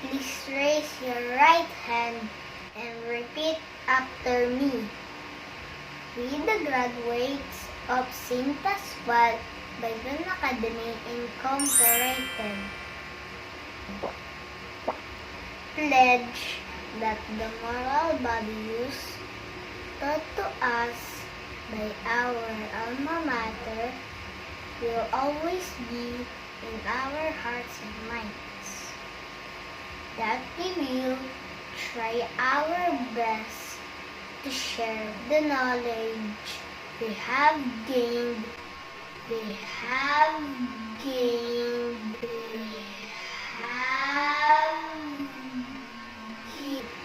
Please raise your right hand and repeat after me. We, the graduates of St. Pascual Bible Academy Incorporated, pledge that the moral values taught to us by our alma mater will always be in our hearts and minds, that we will try our best to share the knowledge we have gained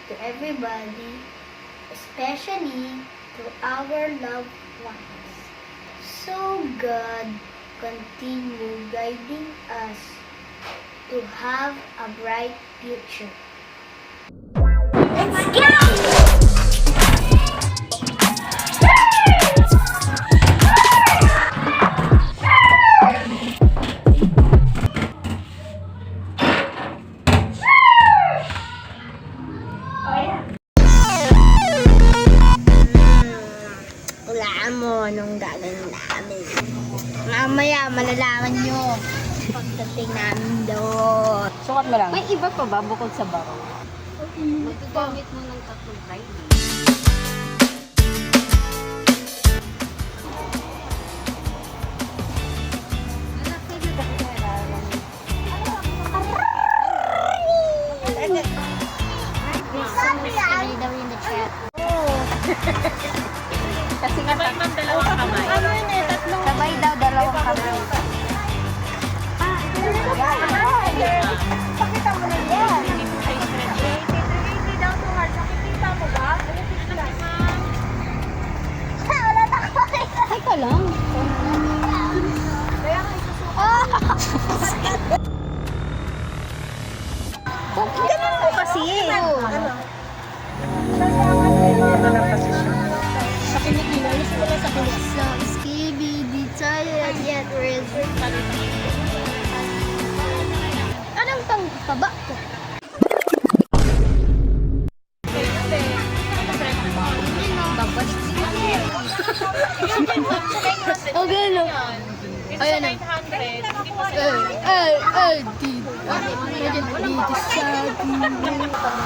to everybody, especially to our loved ones. So God continue guiding us to have a bright future. Let's go! Hulaan mo anong gagawin namin. Mamaya malalaman nyo pagdating namin doon. Sukat mo lang. May iba pa ba bukod sa baro? Magagamit mo ng tatlong Friday. Kasi nga dalawang kamay. Ano yun eh, tatlong... Sabay daw dalawang kamay. Pakita mo na yan. 80 daw to heart. Nakikita mo ba? Wala na ako. Teka lang. Kaya nga isusuka. Ganun mo kasi eh. Sa kinig, alis mo na sa kinig. So, skibidi tayo at yet reserve. Anong pangkaba ko? O gano'n. Ayan na.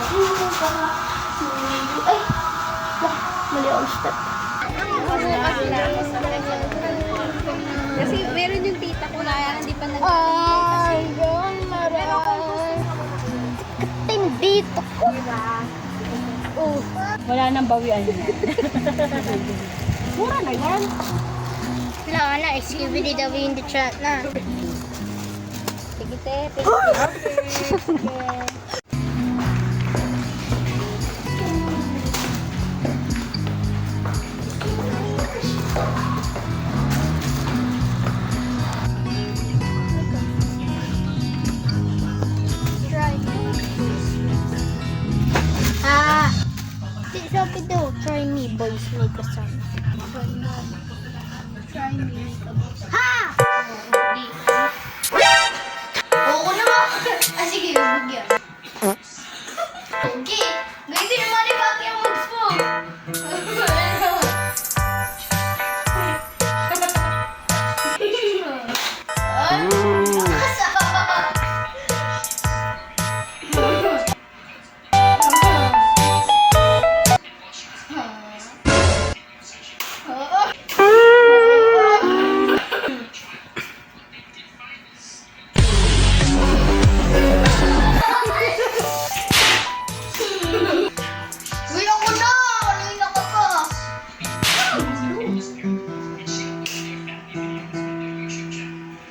Dito sa mali ang step. Kasi meron yung tita ko na hindi pa nag- Ay, yung maray. Tindito ko. Oh. Wala nang bawian yun. Mura na yan. Wala na, skibidi daw in the chat na. Sige, te. Ah! Sabi daw, try me, boys, make a song. Try me, make a boys. Ha! Oo naman! Ah, sige, bigyan. Okay, ganito yung malibak yung moves mo. Uy, ako na! Kanina ka pa!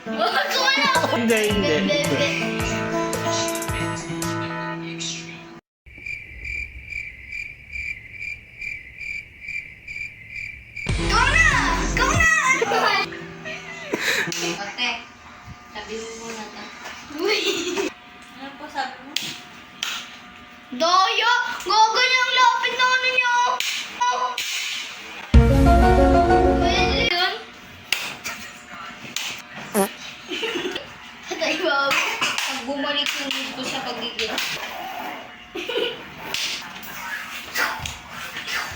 Wag ko na! Hindi. Ikaw na! Ikaw na! Ate, sabi mo muna ta. Uy! Ano po sabi mo? Daya! Gaganyan ang lapit na ano niya! Pwede yun? Patay ba? Pag bumalik sulit-sulit ko sa pagiging.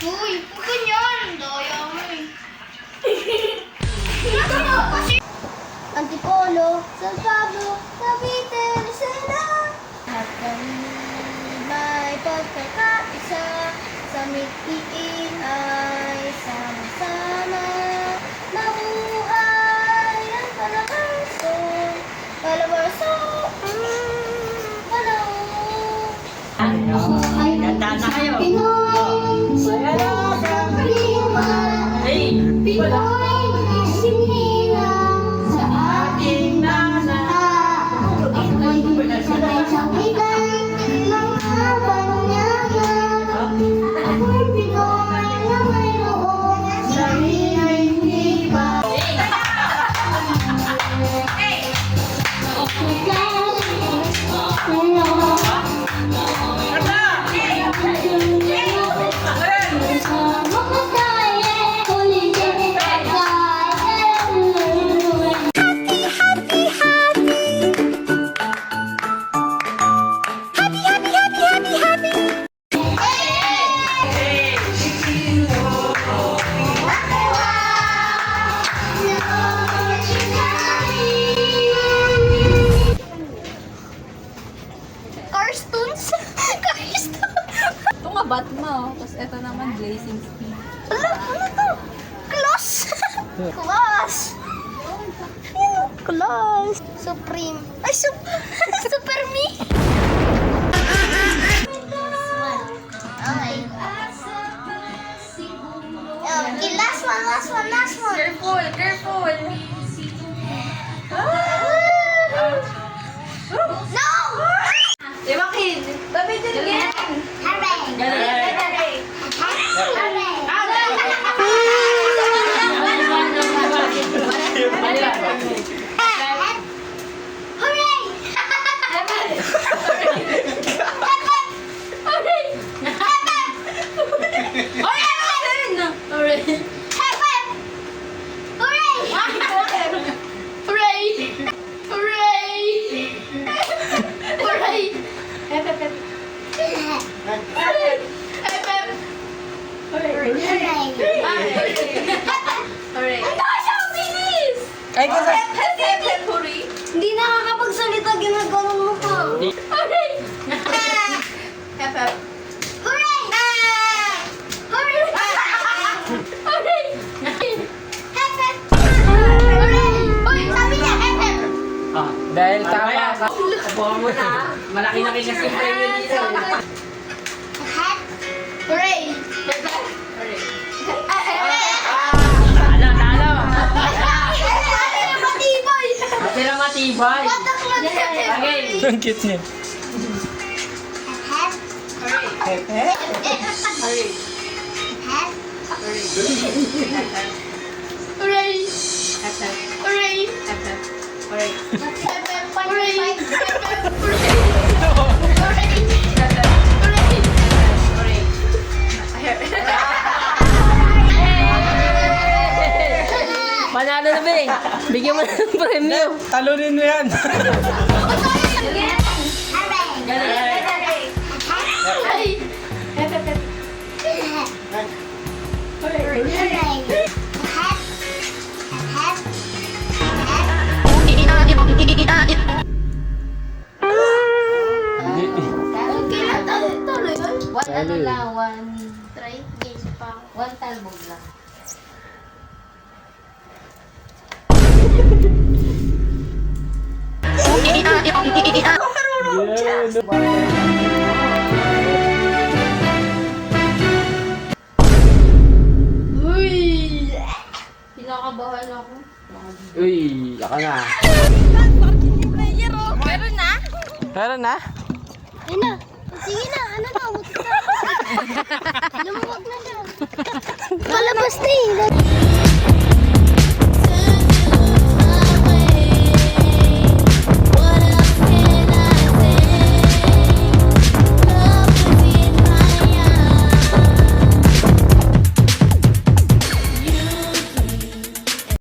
Uy, huwag ganyan. Daya mo eh. Antipolo, San Pablo, Cavite, Lucena. At kami may pagkakaisa, sa mitiin ay sama-sama. Mabuhay ang kalakaso, kalabaso, Ganda na kayo. Pinoy, sunod ang prima. Pinoy, sinilang sa ating nanay. Ako'y sabay sa wilan, mga banyagan. Ako'y Pinoy na mayroong sariling hiba. Carstoons? Carstoons? Ito nga Batma, oh. Tapos ito naman Blazing Speed. Ano to? Close! Close! Close! Supreme. Ay, Super Me! Okay. Okay, last one. Careful. No! Diba, kid? Babi din again. Hooray! Ay, kasi... Hindi nakakapagsalita, ginagawa mo pa. Hooray! Hooray! Uy, sabi niya, Dahil tama ka. Abuhan mo na. Malaki na kasi premyo dito. Hooray! Talo. Matibay! Sila matibay. Watak lang siya. Okay. Ang cute niya. Hooray! Hooray! Panalo na, Bing. Bigyan mo ng premyo. Talunin mo yan. Ano lang, one Try, guys, pa. talbog lang. Pinakabahan ako. Uy, ako na. Meron na? Ayun na. Sige na, ano na, buti na. Lumuwag na daw. Palabas na eh.